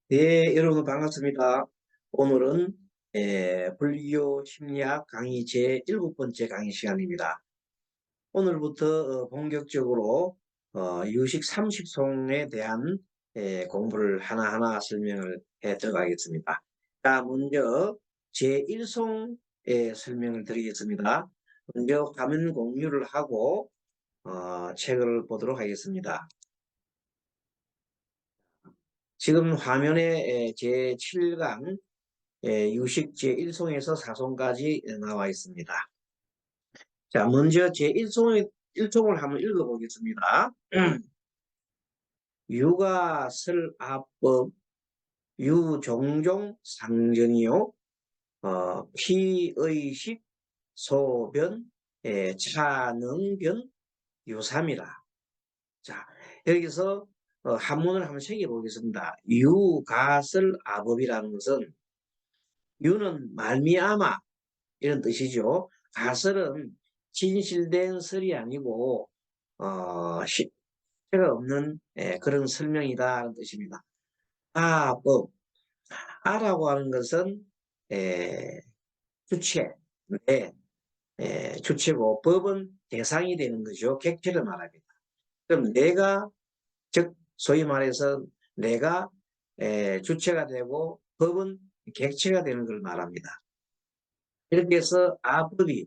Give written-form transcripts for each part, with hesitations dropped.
네, 여러분 반갑습니다. 오늘은 불교 심리학 강의 제 7번째 강의 시간입니다. 오늘부터 본격적으로 유식 30송에 대한 공부를 하나하나 설명을 해 들어가겠습니다. 자, 먼저 제1송의 설명을 드리겠습니다. 먼저 화면 공유를 하고 책을 보도록 하겠습니다. 지금 화면에 제7강 유식 제1송에서 4송까지 나와 있습니다. 자, 먼저 제1송을 한번 읽어보겠습니다. 유가설아법, 유종종 상전이요, 피의식, 소변, 차능변, 유삼이라. 자, 여기서 한문을 한번 새겨보겠습니다. 유가설아법이라는 것은 유는 말미암아 이런 뜻이죠. 가설은 진실된 설이 아니고 실체가 없는 그런 설명이다 는 뜻입니다. 법, 아라고 하는 것은 주체, 네, 주체고 법은 대상이 되는 거죠. 객체를 말합니다. 그럼 내가 즉 소위 말해서 내가 주체가 되고 법은 객체가 되는 걸 말합니다. 이렇게 해서 아법이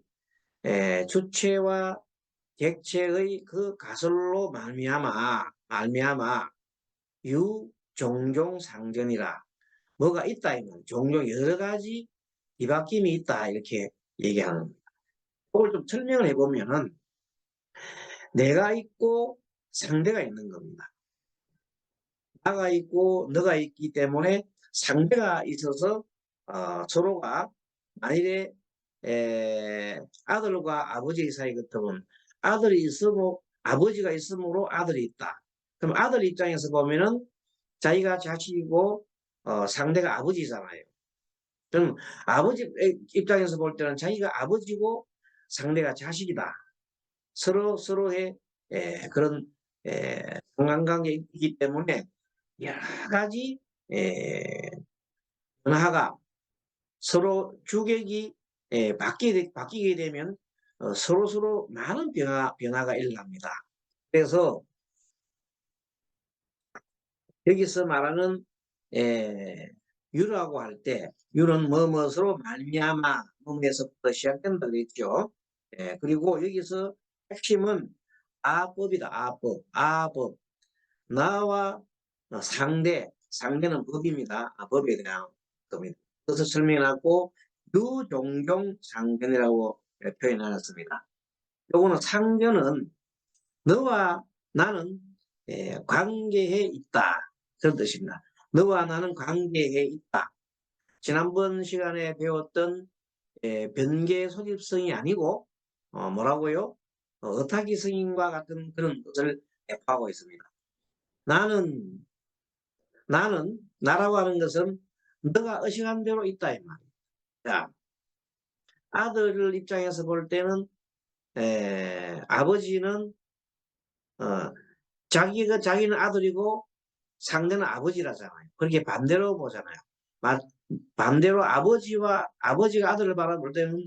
주체와 객체의 그 가설로 말미암아 유종종 상전이라 뭐가 있다 이건 종종 여러 가지 뒤바뀜이 있다 이렇게 얘기하는 겁니다. 그걸 좀 설명을 해보면은 내가 있고 상대가 있는 겁니다. 나가 있고 너가 있기 때문에 상대가 있어서 서로가 만일에 아들과 아버지 사이 같으면 아들이 있으면 아버지가 있으므로 아들이 있다. 그럼 아들 입장에서 보면은 자기가 자식이고 상대가 아버지잖아요. 그럼 아버지 입장에서 볼 때는 자기가 아버지고 상대가 자식이다. 서로의 그런 상관관계이기 때문에 여러 가지 변화가 서로 주객이 바뀌게 되면 서로 많은 변화가 일어납니다. 그래서 여기서 말하는 유라고 할 때 유는 뭐뭐으로 말미암아 뭐에서부터 시작된다 그랬죠. 그리고 여기서 핵심은 아법이다. 아법. 나와 상대는 법입니다. 법에 대한 겁니다. 그래서 설명하고 유종종 상견이라고 표현하였습니다. 요거는 상견은 너와 나는 관계해 있다. 그런 뜻입니다. 너와 나는 관계해 있다. 지난번 시간에 배웠던 변계 소집성이 아니고 뭐라고요? 어타기 성인과 같은 그런 것을 내포하고 있습니다. 나라고 하는 것은 너가 의식한 대로 있다 이 말이야. 자, 아들 입장에서 볼 때는 아버지는 자기는 아들이고 상대는 아버지라잖아요. 그렇게 반대로 보잖아요. 반대로 아버지가 아들을 바라볼 때는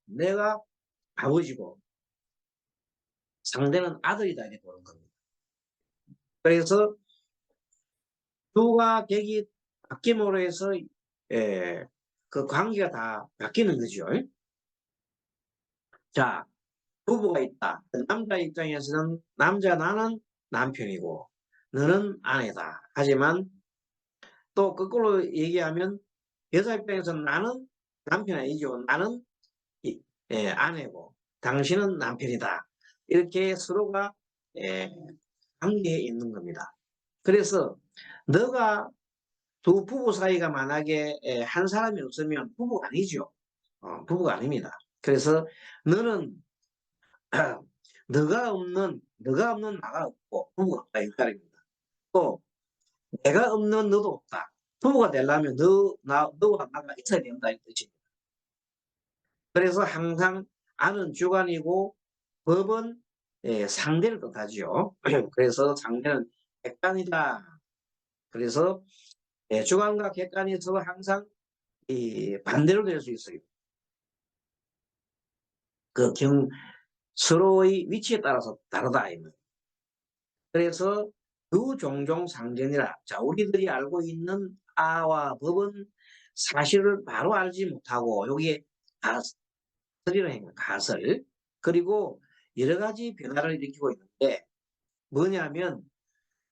내가 아버지고 상대는 아들이다 이렇게 보는 겁니다. 그래서 주가 객이 바뀜으로 해서 그 관계가 다 바뀌는 거죠. 자, 부부가 있다. 남자 입장에서는 나는 남편이고 너는 아내다. 하지만 또 거꾸로 얘기하면 여자 입장에서는 나는 남편 아니죠. 나는 아내고 당신은 남편이다. 이렇게 서로가 예, 관계에 있는 겁니다. 그래서 너가 두 부부 사이가 만약에 한 사람이 없으면 부부가 아니죠. 부부가 아닙니다. 그래서 너는 너가 없는 나가 없고 부부가 없다 이 말입니다. 또 내가 없는 너도 없다. 부부가 되려면 너와 나가 있어야 된다 이 뜻입니다. 그래서 항상 아는 주관이고 법은 상대를 뜻하지요. 그래서 상대는 객관이다. 그래서 주간과 객관이 서로 항상 이 반대로 될 수 있어요. 그 서로의 위치에 따라서 다르다. 그래서 그 종종 상전이라. 자, 우리들이 알고 있는 아와 법은 사실을 바로 알지 못하고 여기에 가설이라는 가설. 그리고 여러 가지 변화를 일으키고 있는데 뭐냐면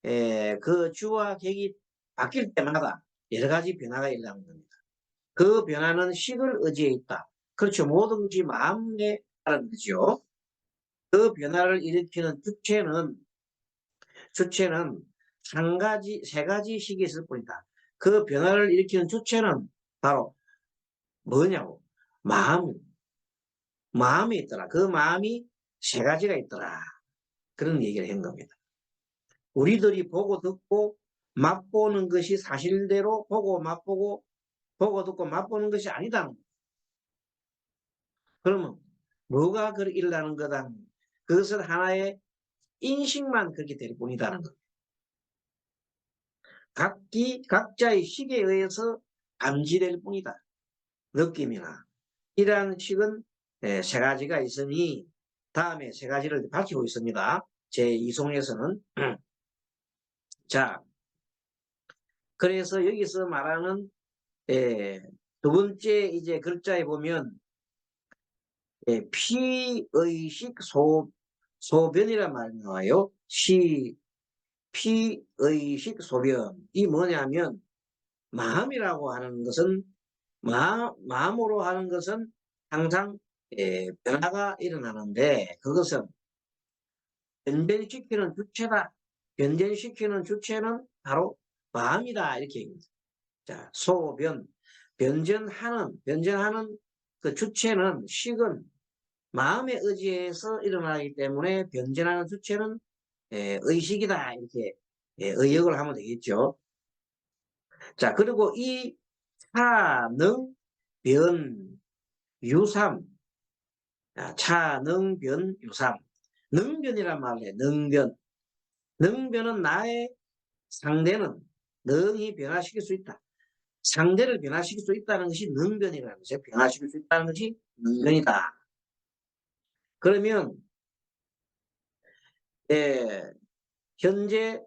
그 주와 객이 바뀔 때마다 여러 가지 변화가 일어나는 겁니다. 그 변화는 식을 의지해 있다. 그렇죠. 모든 것이 마음에 따른 거죠. 그 변화를 일으키는 주체는 세 가지 식이 있을 뿐이다. 그 변화를 일으키는 주체는 바로 뭐냐고? 마음이 있더라. 그 마음이 세 가지가 있더라. 그런 얘기를 한 겁니다. 우리들이 보고 듣고 맛보는 것이 사실대로 보고 맛보고 보고 듣고 맛보는 것이 아니다. 그러면 뭐가 그렇게 일어나는 거다? 그것은 하나의 인식만 그렇게 될 뿐이다는 것. 각자의 식에 의해서 감지될 뿐이다. 느낌이나. 이러한 식은 세 가지가 있으니 다음에 세 가지를 밝히고 있습니다. 제2송에서는 자, 그래서 여기서 말하는 두 번째 이제 글자에 보면 피의식 소변이란 말이 나와요. 피의식 소변. 이 뭐냐면 마음이라고 하는 것은 마음으로 하는 것은 항상 변화가 일어나는데 그것은 변전시키는 주체다. 변전시키는 주체는 바로 마음이다. 이렇게 얘기합니다. 자, 소변. 변전하는 그 주체는 식은 마음의 의지에서 일어나기 때문에 변전하는 주체는 의식이다. 이렇게 의역을 하면 되겠죠. 자, 그리고 이 차능, 변, 유삼. 차능, 변, 유삼. 능변이란 말이에요. 능변. 능변은 나의 상대는 능히 변화시킬 수 있다. 상대를 변화시킬 수 있다는 것이 능변이라는 것이죠. 변화시킬 수 있다는 것이 능변이다. 그러면 현재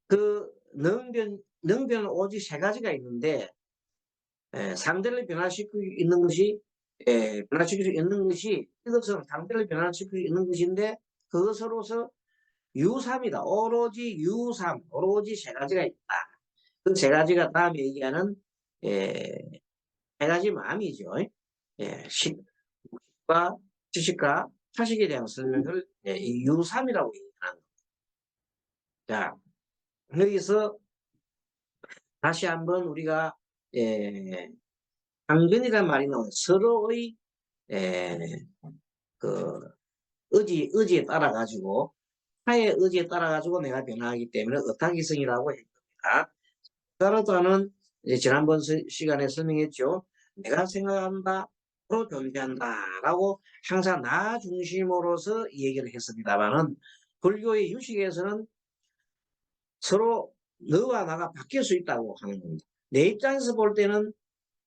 그 능변은 오직 세 가지가 있는데 상대를 변화시킬 수 있는 것이 변화시킬 수 있는 것이 이것은 상대를 변화시킬 수 있는 것인데 그것으로서 유삼이다. 오로지 세 가지가 있다. 그 세 가지가 다음에 얘기하는 세 가지 마음이죠. 식과 지식과 차식에 대한 설명을 유삼이라고 얘기하는 겁니다. 자, 여기서 다시 한번 우리가 상전이라는 말이 나오는 서로의 그 의지에 따라 가지고 타의 의지에 따라 가지고 내가 변화하기 때문에 어타기성이라고 했습니다. 따라서는 지난번 시간에 설명했죠. 내가 생각한다, 로 존재한다라고 항상 나 중심으로서 얘기를 했습니다만은 불교의 유식에서는 서로 너와 나가 바뀔 수 있다고 하는 겁니다. 내 입장에서 볼 때는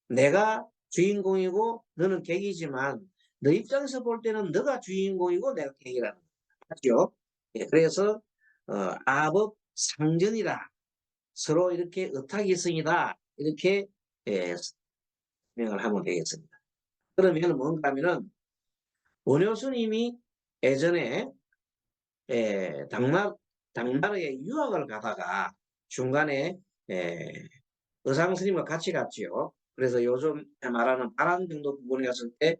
내가 주인공이고 너는 객이지만 너 입장에서 볼 때는 너가 주인공이고 내가 객이라는 거죠. 그래서 아법 상전이다. 서로 이렇게 의탁이성이다. 이렇게 설명을 하면 되겠습니다. 그러면 뭔가 하면은 원효 스님이 예전에 당나라에 유학을 가다가 중간에 의상 스님과 같이 갔지요. 그래서 요즘 말하는 바람 정도 부분에 갔을 때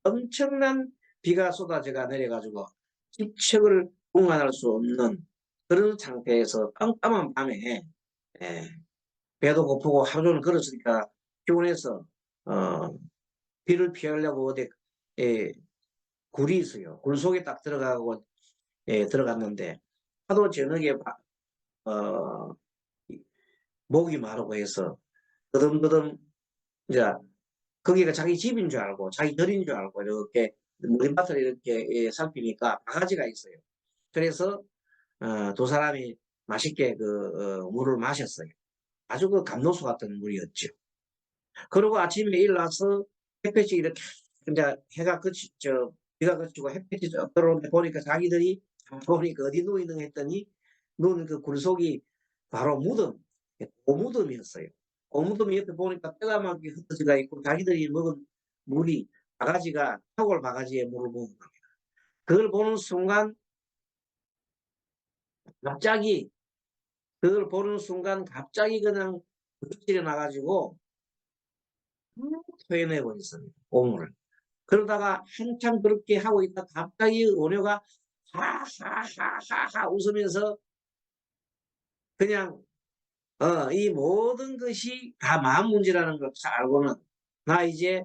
엄청난 비가 쏟아져가 내려가지고 기척을 공간할 수 없는 그런 상태에서 깜깜한 밤에 배도 고프고 하루 종일 걸었으니까 피곤해서 비를 피하려고 어디 굴이 있어요. 굴 속에 딱 들어가고 들어갔는데 하도 저녁에 목이 마르고 해서 더듬더듬 이제 거기가 자기 집인 줄 알고 자기 들인 줄 알고 이렇게 머리맡을 이렇게 살피니까 바가지가 있어요. 그래서 두 사람이 맛있게 물을 마셨어요. 아주 그 감로수 같은 물이었죠. 그리고 아침에 일어나서 햇볕이 이렇게 이제 비가 그치고 햇볕이 쭉 들어오는데 보니까 자기들이 보니까 어디 누워 있는 했더니 누운 그 굴속이 바로 고무덤이었어요. 고무덤 옆에 보니까 빼가마귀 흩어져가 있고 자기들이 먹은 물이 사골 바가지에 물을 먹은 겁니다. 그걸 보는 순간 갑자기 그냥 부딪혀 나가지고 토해내 버렸습니다. 오물을. 그러다가 한참 그렇게 하고 있다 갑자기 원효가 하하하하하 웃으면서 그냥 이 모든 것이 다 마음 문제라는 걸 알고는 나 이제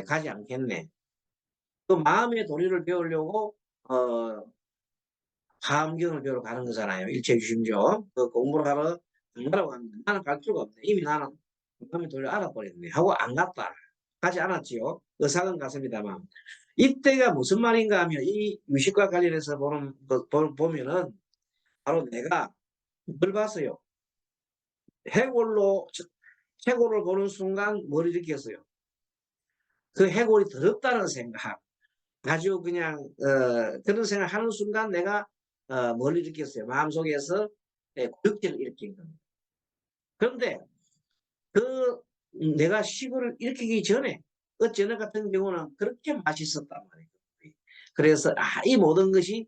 가지 않겠네. 그 마음의 도리를 배우려고 화엄경을 배우러 가는 거잖아요. 일체유심조. 그 공부를 하러 안 가라고 합니다. 나는 갈 필요가 없네. 이미 나는 마음의 도리를 알아버렸네. 하고 안 갔다. 가지 않았지요. 의사는 갔습니다만. 이때가 무슨 말인가 하면 이 유식과 관련해서 보면은 바로 내가 뭘 봤어요. 해골을 보는 순간 뭘 일으켰어요. 그 해골이 더럽다는 생각. 아주 그냥 그런 생각하는 순간 내가 뭘 일으켰어요. 마음속에서 굴욕질을 일으킨 겁니다. 그런데 그 내가 식을 일으키기 전에 어쩌나 같은 경우는 그렇게 맛있었단 말이에요. 그래서 이 모든 것이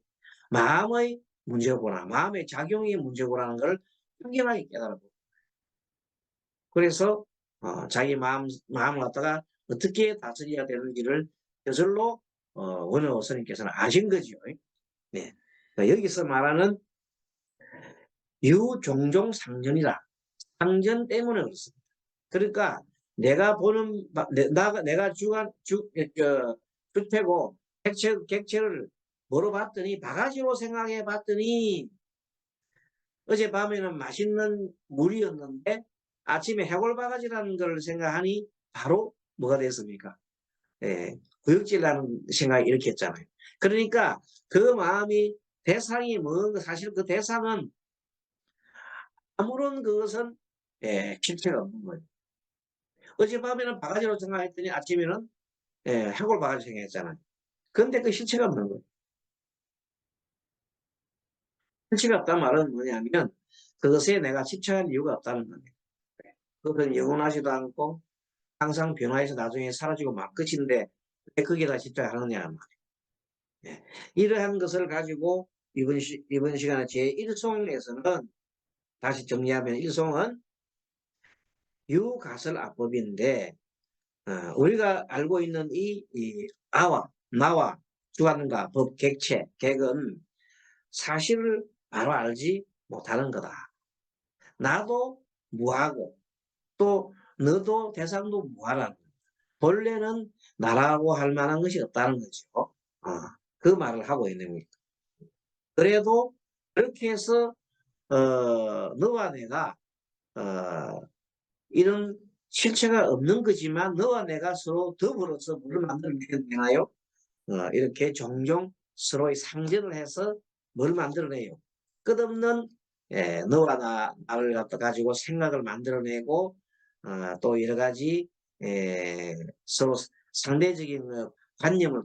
마음의 문제구나. 마음의 작용이 문제구나는 걸 확연하게 깨달았고 그래서 자기 마음을 갖다가 어떻게 다스려야 되는지를 저절로 원효 스님께서는 아신 거죠. 네. 그러니까 여기서 말하는 유종종 상전이라. 상전 때문에 그렇습니다. 그러니까 내가 보는 내가 주태고 객체를 뭐로 봤더니 바가지로 생각해 봤더니 어젯밤에는 맛있는 물이었는데 아침에 해골바가지라는 걸 생각하니 바로 뭐가 됐습니까? 구역질나는 생각이 이렇게 했잖아요. 그러니까 그 마음이 대상이 뭔가 사실 그 대상은 아무런 그것은 실체가 없는 거예요. 어젯밤에는 바가지로 생각했더니 아침에는 해골바가지 생각했잖아요. 그런데 그 실체가 없는 거예요. 실체가 없다는 말은 뭐냐면 그것에 내가 집착할 이유가 없다는 겁니다. 그것은 영원하지도 않고 항상 변화해서 나중에 사라지고 막 끝인데 왜 거기에다 집착하느냐 말이에요. 이러한 것을 가지고 이번 시간에 제1송에서는 다시 정리하면 1송은 유가설압법인데 우리가 알고 있는 이 나와 주관과 법 객체 객은 사실을 바로 알지 못하는 거다. 나도 무하고 또 너도 대상도 무하라는 본래는 나라고 할 만한 것이 없다는 거죠. 그 말을 하고 있는 겁니다. 그래도 그렇게 해서 너와 내가 이런 실체가 없는 거지만 너와 내가 서로 더불어서 뭘 만들어내나요? 이렇게 종종 서로의 상전을 해서 뭘 만들어내요? 끝없는 나를 갖다 가지고 생각을 만들어내고 또 여러 가지 서로 상대적인 관념을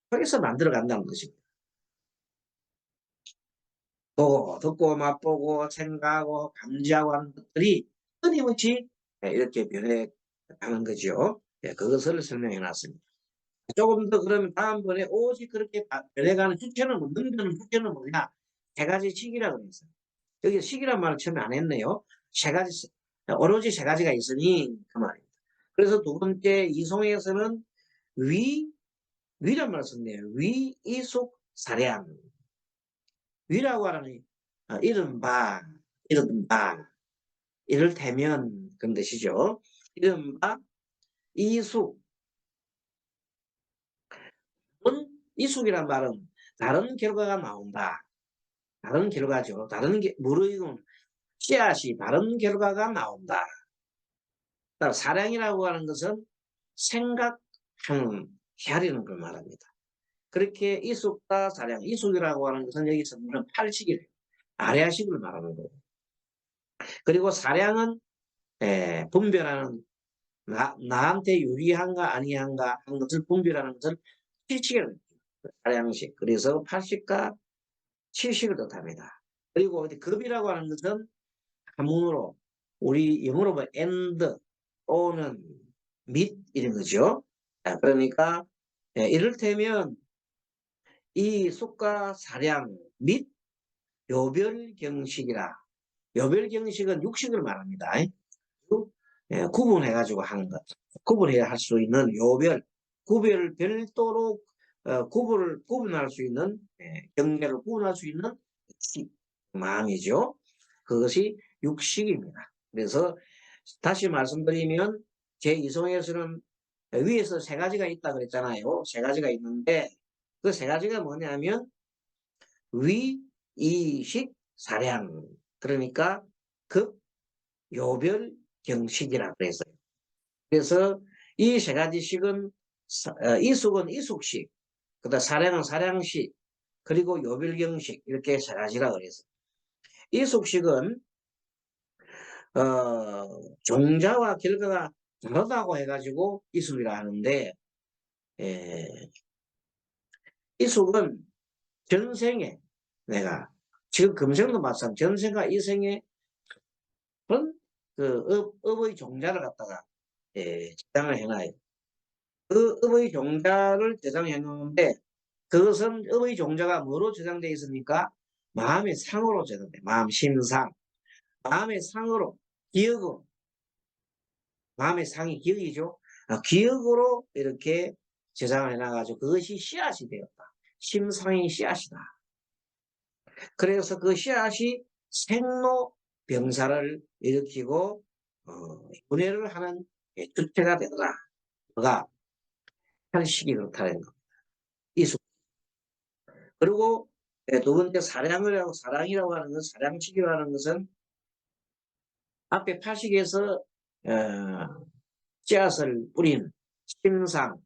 계속해서 만들어 간다는 것입니다. 보고 듣고 맛보고 생각하고 감지하고 하는 것들이 끊임없이 이렇게 변해가는 거죠. 그것을 설명해 놨습니다. 조금 더 그러면 다음번에 오직 그렇게 변해가는 주체는 넘겨는 주체는 뭐냐? 세 가지 시기라고 했어요. 여기 시기란 말을 처음에 안 했네요. 오로지 세 가지가 있으니 그 말입니다. 그래서 두 번째 이송에서는 위란 말을 썼네요. 이속 사량. 위라고 하는 이른바 이를테면 그런 뜻이죠. 이른바 이숙 이숙이란 말은 다른 결과가 나온다. 다른 결과죠. 무르익은 씨앗이 다른 결과가 나온다. 사량이라고 하는 것은 생각하는 헤아리는 걸 말합니다. 그렇게 이숙과 사량, 이숙이라고 하는 것은 여기서 물론 팔식이래요. 아래아식을 말하는 거예요. 그리고 사량은 분별하는 나한테 유리한가 아니한가 하는 것을 분별하는 것을 실식을 사량식. 그래서 80과 70을 뜻합니다. 그리고 급이라고 하는 것은 한문으로 우리 영어로 보면 and 또는 mit 이런 거죠. 그러니까 이를테면 이 수가 사량 및 요별경식이라. 요별경식은 육식을 말합니다. 구분해가지고 하는 것. 구분해야 할 수 있는 요별, 구별 별도로 구분할 수 있는 경계를 구분할 수 있는 마음이죠. 그것이 육식입니다. 그래서 다시 말씀드리면 제2성에서는 위에서 세 가지가 있다 그랬잖아요. 세 가지가 있는데 그 세 가지가 뭐냐면 위, 이식, 사량. 그러니까 급, 요별, 경식이라 그랬어요. 그래서 이 세 가지 식은 이숙은 이숙식, 그다음 사량은 사량식, 그리고 요별경식 이렇게 세 가지라 그랬어요. 이숙식은 종자와 결과가 다르다고 해가지고 이숙이라 하는데 이숙은 전생에 내가 지금 금생도 마찬가지 전생과 이생에 그 업의 종자를 갖다가 저장을 해놔요. 그 업의 종자를 저장해 놓는데 그것은 업의 종자가 뭐로 저장되어 있습니까? 마음의 상으로 저장돼. 마음 심상. 마음의 상으로 기억으로. 마음의 상이 기억이죠. 기억으로 이렇게 저장을 해놔가지고 그것이 씨앗이 되었다. 심상이 씨앗이다. 그래서 그 씨앗이 생로병사를 일으키고 분해를 하는 주체가 되더라. 뭐가 한식이 그렇다는 겁니다. 이숙. 그리고 두 번째 사랑이라고 하는 것은 사량식이라는 것은 앞에 파식에서 씨앗을 뿌린 심상,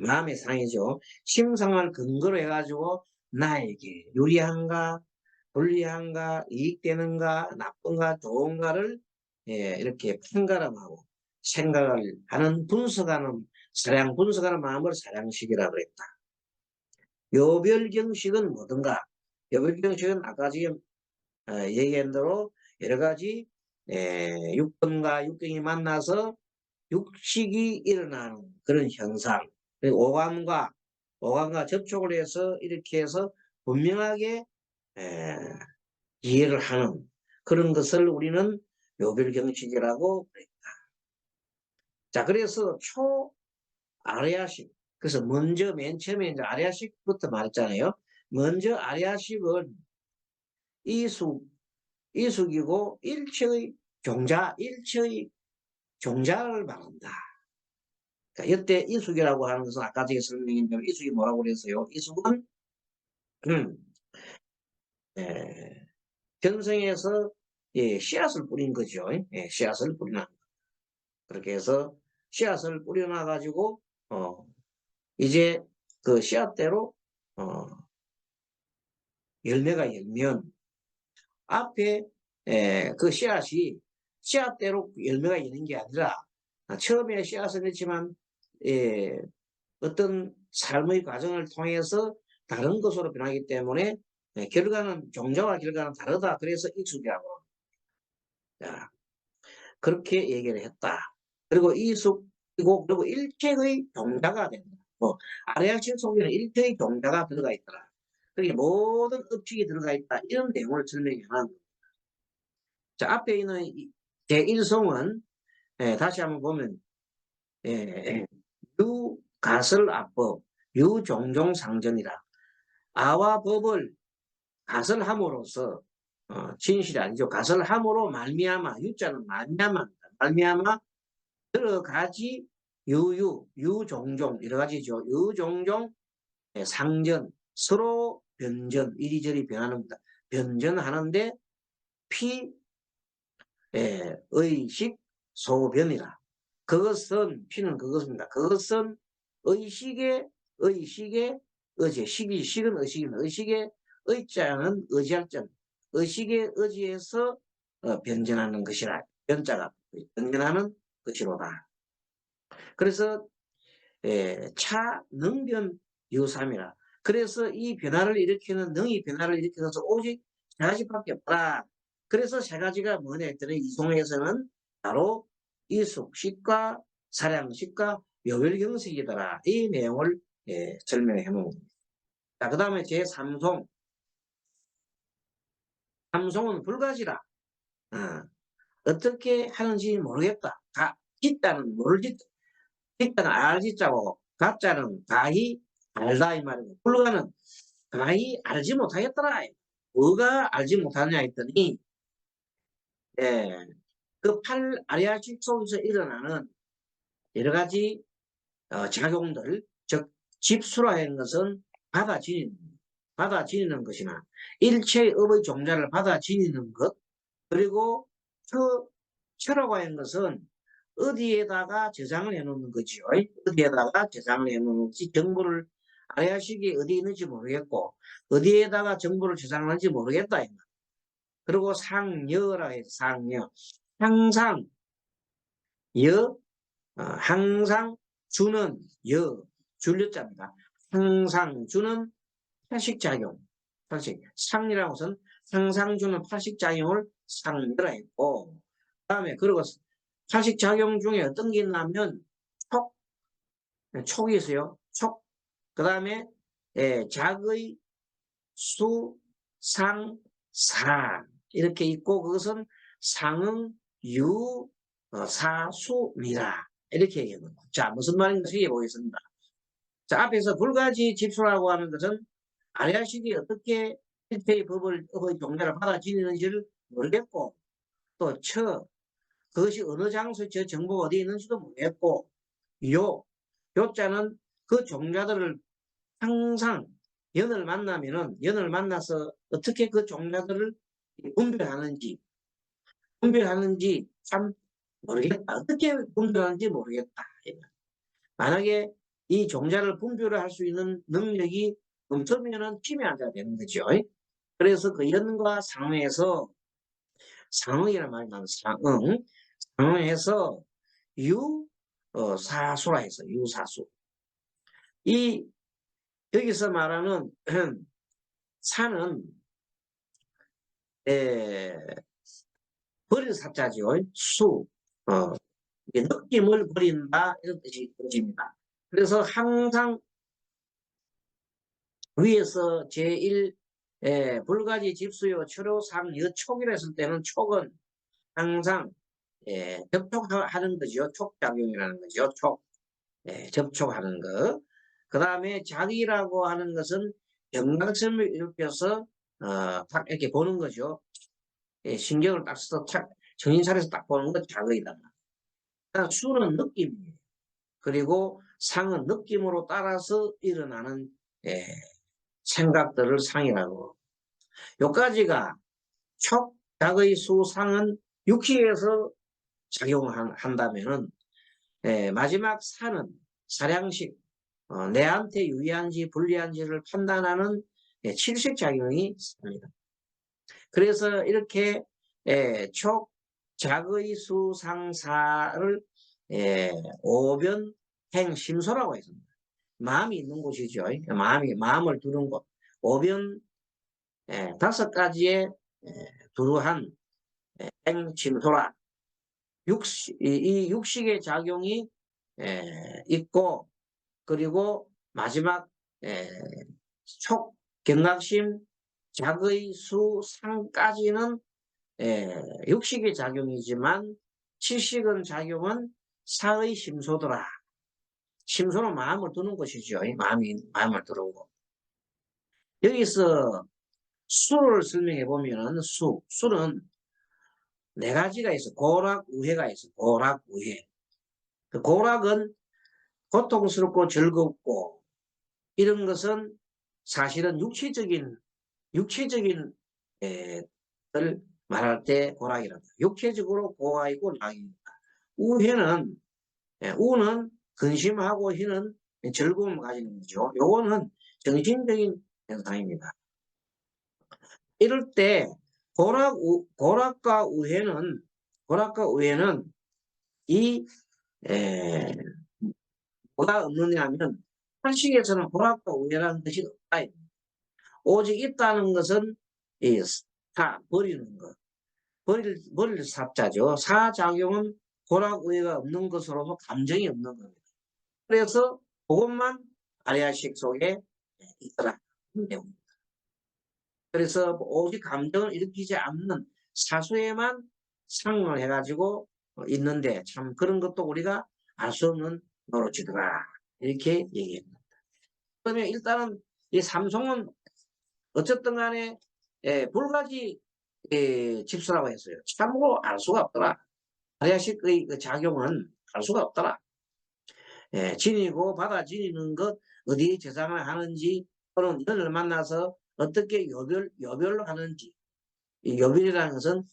마음의 상이죠. 심상을 근거로 해가지고 나에게 유리한가 불리한가 이익되는가 나쁜가 좋은가를 이렇게 판가름하고 생각을 하는 분석하는 분석하는 마음을 사량식이라고 했다. 요별경식은 뭐든가? 요별경식은 아까 지금 얘기한 대로 여러 가지 육근과 육경이 만나서 육식이 일어나는 그런 현상, 오감과 접촉을 해서 이렇게 해서 분명하게 이해를 하는 그런 것을 우리는 요별경식이라고 그랬다. 자, 그래서 아래아식. 그래서 먼저 맨 처음에 이제 아래아식부터 말했잖아요. 먼저 아래아식은 이숙이고 일체의 종자를 말한다. 그러니까 이때 이숙이라고 하는 것은 아까 제가 설명한 대로 이숙이 뭐라고 그랬어요? 이숙은 견성에서 씨앗을 뿌린 거죠. 씨앗을 뿌리나. 그렇게 해서 씨앗을 뿌려놔 가지고 이제 그 씨앗대로 열매가 열면 앞에 그 씨앗대로 열매가 여는 게 아니라 처음에 씨앗을 했지만 어떤 삶의 과정을 통해서 다른 것으로 변하기 때문에 결과는 종자와 결과는 다르다. 그래서 익숙이라고 합니다. 그렇게 얘기를 했다. 그리고 그리고 일체의 종자가 된다. 아래아식 속에는 일체의 종자가 들어가 있더라. 그게 모든 업칙이 들어가 있다. 이런 내용을 설명하는 겁니다. 자, 앞에 있는 제1성은 다시 한번 보면 유가설압법, 유종종상전이라. 아와 법을 가설함으로써 진실이 아니죠. 가설함으로 말미암아, 유자는 말미암아 여러 가지 유종종 여러 가지죠. 유종종 상전 서로 변전 이리저리 변하는 겁니다. 변전하는데 의식 소변이라. 그것은 피는 그것입니다. 그것은 의식의 어제 식은 의식입니다. 의식의 의자는 의지할 점 의식에 의지해서 변전하는 것이라. 변자가 변전하는 것이로다. 그래서 차, 능변, 유삼이라. 그래서 이 변화를 일으키는 능이 변화를 일으켜서 오직 세 가지밖에 없다. 그래서 세 가지가 뭐냐 했더니 이송에서는 바로 이숙식과 사량식과 묘별경식이더라. 이 내용을 설명해 놓은 겁니다. 자, 그 다음에 제3송. 삼송은 불가지라. 어떻게 하는지 모르겠다. 있다는 모르지. 있다는 알지자고 가짜는 가히 알다 이 말이고 불가는 가히 알지 못하겠더라. 뭐가 알지 못하냐 했더니 그 팔아리아식 속에서 일어나는 여러 가지 작용들, 즉 집수라는 것은 받아지니는 것이나 일체의 업의 종자를 받아지니는 것, 그리고 처라고 하는 것은 어디에다가 저장을 해놓는 거지요. 어디에다가 저장을 해놓는 지 정보를 아래아식이 어디에 있는지 모르겠고 어디에다가 정보를 저장하는지 모르겠다. 그리고 상여라 해서 상여. 항상 항상 주는 줄여자입니다. 항상 주는 파식작용. 상이라는 것은 항상 주는 파식작용을 상여라 했고, 그 다음에 그리고 파식작용 중에 어떤 게 있냐면 촉이 있어요. 촉. 그 다음에 작의, 수, 상, 사 이렇게 있고 그것은 상응, 유, 사, 수, 미라 이렇게 얘기합니다. 자, 무슨 말인지 얘기해 보겠습니다. 자, 앞에서 불가지 집수라고 하는 것은 아래아식이 어떻게 일체의 법의 종자를 받아지는지를 모르겠고 또 그것이 어느 장소에 저 정보가 어디에 있는지도 모르겠고 요자는 그 종자들을 항상 연을 만나서 어떻게 그 종자들을 분별하는지 참 모르겠다. 어떻게 분별하는지 모르겠다. 만약에 이 종자를 분별을 할 수 있는 능력이 없으면은 피매하자 되는 거죠. 그래서 그 연과 상응에서 상응이란 말이 나는 상응에서 사수라 해서 유사수. 여기서 말하는 사는 버릴 사자죠. 느낌을 버린다 이런 뜻입니다. 그래서 항상 위에서 제1 불가지 집수요 철호상 여촉이라 했을 때는 촉은 항상 접촉하는 거죠. 촉작용이라는 거죠. 접촉하는 거. 그 다음에 자기라고 하는 것은 경각심을 일으켜서 딱 이렇게 보는 거죠. 신경을 딱 써서 정신차려서 딱 보는 건 자극이다. 수는 느낌이에요. 그리고 상은 느낌으로 따라서 일어나는 생각들을 상이라고. 요까지가 촉작의 수상은 육식에서 작용한다면은 마지막 사는 사량식 내한테 유리한지 불리한지를 판단하는 칠식작용이 있습니다. 그래서 이렇게 촉, 작의 수상사를 오변, 행, 심소라고 했습니다. 마음이 있는 곳이죠. 마음을 두는 곳. 오변 5가지의 두루한 행, 심소라. 이 육식의 작용이 있고 그리고 마지막 촉, 경각심, 작의, 수, 상까지는 육식의 작용이지만 칠식은 작용은 사의 심소더라. 심소는 마음을 두는 것이죠. 마음을 두는 것. 여기서 수를 설명해 보면 수는 4가지가 있어. 고락, 우회가 있어. 고락, 우회. 그 고락은 고통스럽고 즐겁고 이런 것은 사실은 육체적인 을 말할 때 고락이랍니다. 육체적으로 고락이고 락입니다. 우는 근심하고 희는 즐거움을 가지는 거죠. 요거는 정신적인 현상입니다. 이럴 때 고락과 우회는 이 뭐가 없느냐면 한식에서는 고락과 우회라는 것이 없다. 오직 있다는 것은 이 버리는 것. 버릴 사자죠. 사작용은 고락 우회가 없는 것으로도 감정이 없는 겁니다. 그래서 그것만 아리아식 속에 있더라. 그래서 오직 감정을 일으키지 않는 사수에만 상을 해가지고 있는데 참 그런 것도 우리가 알 수 없는 노릇이더라. 이렇게 얘기합니다. 그러면 일단은 이 삼송은 어쨌든 간에 불가지 집수라고 했어요. 참으로 알 수가 없더라. 아리아식의 그 작용은 알 수가 없더라. 지니고 받아 지니는 것 어디에 재상을 하는지 또는 인을 만나서 어떻게 요별로 하는지 이 요별이라는 것은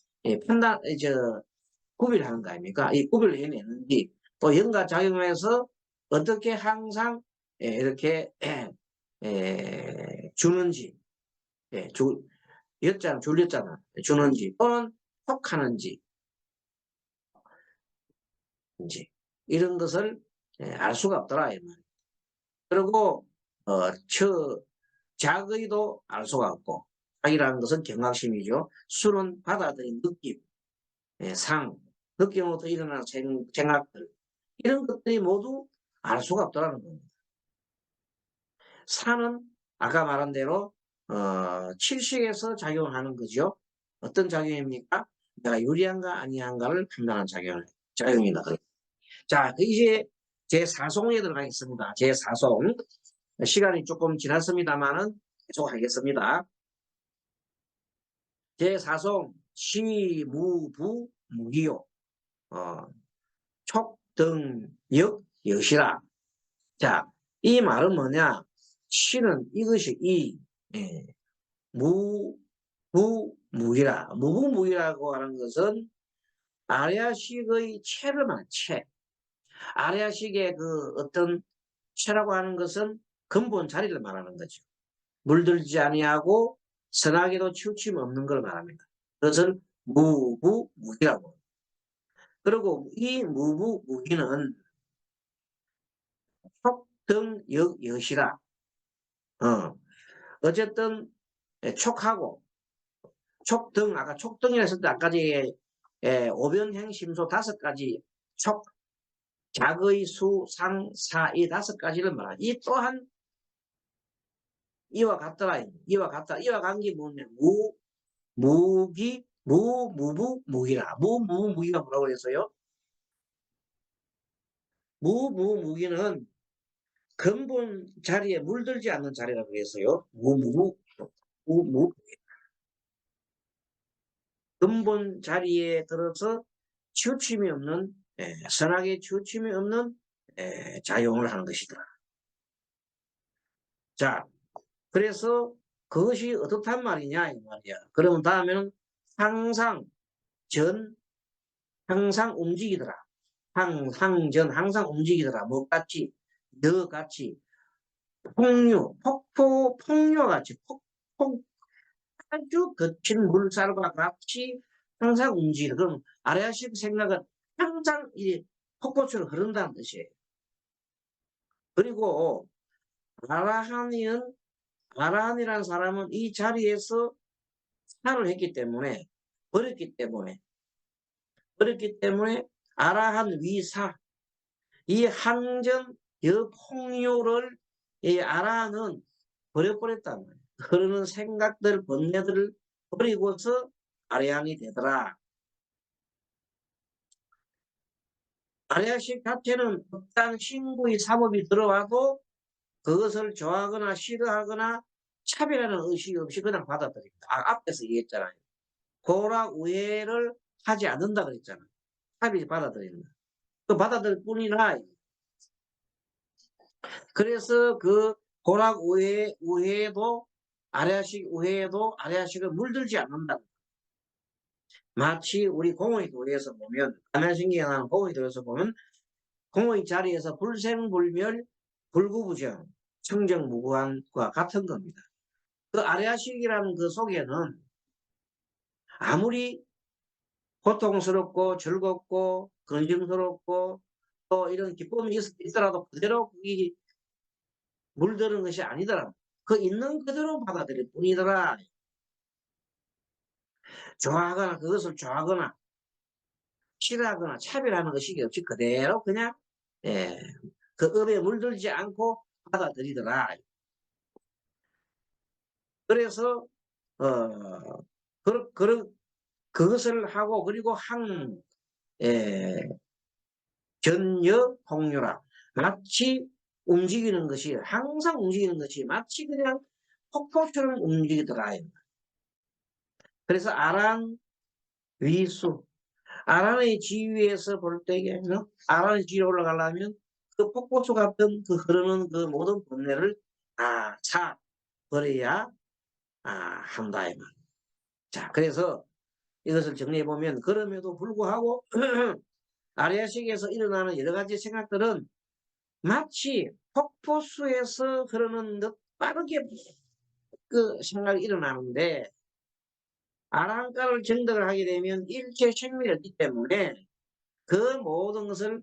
구별하는 거 아닙니까? 이 구별을 해내는지 또 연가 작용해서 어떻게 항상 이렇게 주는지 줄였잖아 주는지 또는 톡하는지 이런 것을 알 수가 없더라. 그리고 작의도 알 수가 없고 작이라는 것은 경각심이죠. 수는 받아들인 느낌, 느낌으로부터 일어나는 생각들 이런 것들이 모두 알 수가 없더라는 겁니다. 사는 아까 말한 대로 칠식에서 작용하는 거죠. 어떤 작용입니까? 내가 유리한가 아니한가를 판단하는 작용이다. 자, 이제 제4송에 들어가겠습니다. 제4송. 시간이 조금 지났습니다만은 계속 하겠습니다. 제4송 시무부 무기요. 촉등역 여시라. 자, 이 말은 뭐냐? 시는 이것이 무부무기라. 무부무기라고 하는 것은 아리아식의 체를 말하는 체. 아리아식의 그 어떤 체라고 하는 것은 근본 자리를 말하는 거죠. 물들지 아니하고 선악에도 치우침 없는 걸 말합니다. 그것은 무부무기라고. 그리고 이 무부무기는 촉등역여시라. 어쨌든 촉하고 촉등 아까 촉등이라 했을 때 아까지 오변행심소 5가지 촉 작의 수상사 이 5가지를 말하는 이 또한 이와 같더라. 이와 같다. 이와 관계 뭐냐? 무부무기라. 무무무기가 뭐라고 그랬어요? 무무무기는 근본 자리에 물들지 않는 자리라고 그랬어요. 무무 근본 자리에 들어서 치우침이 없는 선악에 치우침이 없는 작용을 하는 것이더라. 자, 그래서 그것이 어떻단 말이냐 이 말이야. 그러면 다음에는 항상 움직이더라. 항상 움직이더라. 뭐같이 너같이 폭류같이 아주 거친 물살과 같이 항상 움직이는. 그럼 아리아식 생각은 항상 이 폭포처럼 흐른다는 뜻이에요. 그리고 아라한이라는 사람은 이 자리에서 살을 했기 때문에 버렸기 때문에 아라한 위사 이 항전 여폭류를 이 아라한은 버려버렸단 말이에요. 흐르는 생각들 번뇌들을 버리고서 아리안이 되더라. 아리아식 자체는 극단 신구의 사법이 들어와도 그것을 좋아하거나 싫어하거나 차별하는 의식이 없이 그냥 받아들입니다. 앞에서 얘기했잖아요. 고락 우회를 하지 않는다 그랬잖아요. 차별이 받아들인다. 그 받아들일 뿐이라 그래서 그 고락 우회도 아리아식 우회도 아리아식을 물들지 않는다. 마치 우리 공의 도에서 보면 가나신기에 나는 공의 도에서 보면 공의 자리에서 불생불멸 불구부정 청정무구한과 같은 겁니다. 그 아리아식이라는 그 속에는 아무리 고통스럽고 즐겁고 근심스럽고 또 이런 기쁨이 있더라도 그대로 이 물드는 것이 아니더라. 그 있는 그대로 받아들일 뿐이더라. 좋아하거나 그것을 좋아하거나 싫어하거나 차별하는 것이 없이 그대로 그냥 예, 그 업에 물들지 않고 받아들이더라. 그래서 그것을 하고 그리고 예, 전여폭류라 마치 움직이는 것이 항상 움직이는 것이 마치 그냥 폭포처럼 움직이더라. 그래서 아란 위수 아란의 지위에서 볼 때에는 아란의 지위로 올라가려면 그 폭포수 같은 그 흐르는 그 모든 번뇌를 다 차 버려야 한다. 자, 그래서 이것을 정리해 보면 그럼에도 불구하고 아리아식에서 일어나는 여러 가지 생각들은 마치 폭포수에서 흐르는 듯 빠르게 그 생각이 일어나는데 아란가를 정득을 하게 되면 일체 생멸이기 때문에 그 모든 것을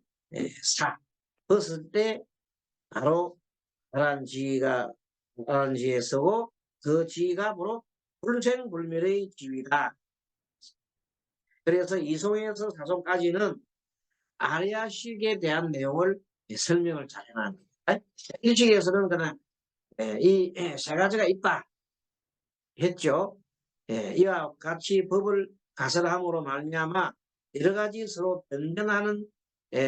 사 벗을 때 바로 다른 지에 서고 그 지가 바로 불생불멸의 지위다. 그래서 이송에서 사송까지는 아리아식에 대한 내용을 설명을 잘 해놨습니다. 일식에서는 그냥 이 세 가지가 있다 했죠. 이와 같이 법을 가설함으로 말미암아 여러 가지 서로 변변하는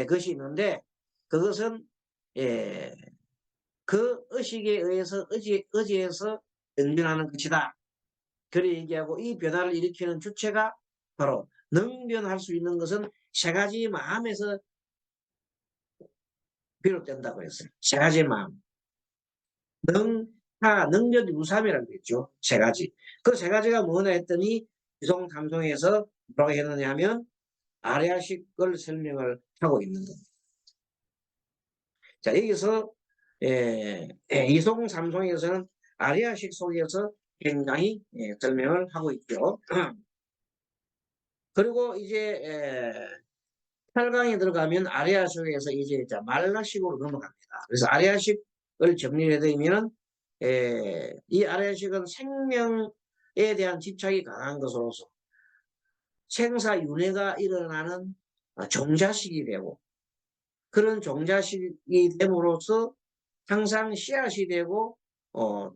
것이 있는데 그것은 그 의식에 의해서 의지에서 변변하는 것이다. 그래 얘기하고 이 변화를 일으키는 주체가 바로 능변할 수 있는 것은 세 가지 마음에서 비롯된다고 했어요. 세 가지 마음. 능력, 유삼이라고 했죠. 세 가지. 그 세 가지가 뭐냐 했더니 유성 삼성에서 뭐라고 했느냐 하면 아리아식을 설명을 하고 있는 겁니다. 자, 여기서 이송 삼송에서는 아리아식 속에서 굉장히 설명을 하고 있죠. 그리고 이제 8강에 들어가면 아리아식에서 이제 말라식으로 넘어갑니다. 그래서 아리아식을 정리해 드리면 이 아리아식은 생명에 대한 집착이 강한 것으로서 생사윤회가 일어나는 종자식이 되고 그런 종자식이 됨으로써 항상 씨앗이 되고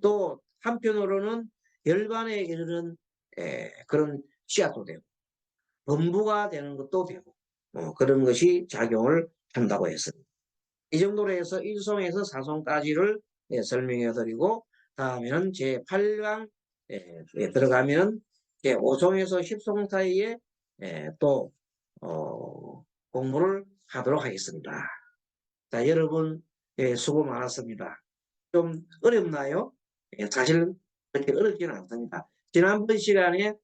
또 한편으로는 열반에 이르는 그런 씨앗도 되고 범부가 되는 것도 되고 그런 것이 작용을 한다고 했습니다. 이 정도로 해서 1송에서 4송까지를 설명해 드리고 다음에는 제8강 들어가면 제5송에서 10송 사이에 또 공부를 하도록 하겠습니다. 자, 여러분 수고 많았습니다. 좀 어렵나요? 사실 그렇게 어렵지는 않습니다. 지난번 시간에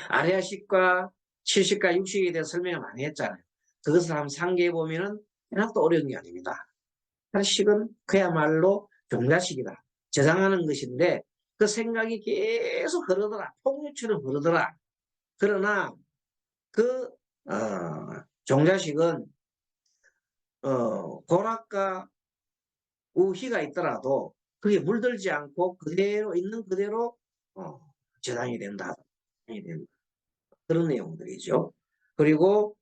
아리아식과 7식과 6식에 대해서 설명을 많이 했잖아요. 그것을 한번 상기해 보면은 하나도 어려운 게 아닙니다. 8식은 그야말로 종자식이다. 저장하는 것인데 그 생각이 계속 흐르더라. 폭류처럼 흐르더라. 그러나 그 종자식은 고락과 우희가 있더라도 그게 물들지 않고 그대로 있는 그대로 저장이 된다. 그런 내용들이죠. 그리고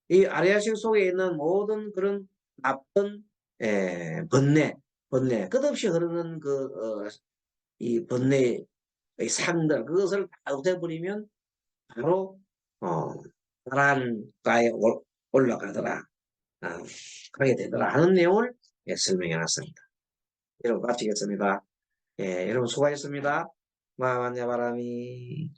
이 아리아식 속에 있는 모든 그런 나쁜 번뇌 끝없이 흐르는 이 번뇌의 상들 그것을 다 없애버리면 바로 하나님과에 올라가더라. 그렇게 되더라 하는 내용을 설명해 놨습니다. 여러분 마치겠습니다. 여러분 수고하셨습니다. 마만야바람이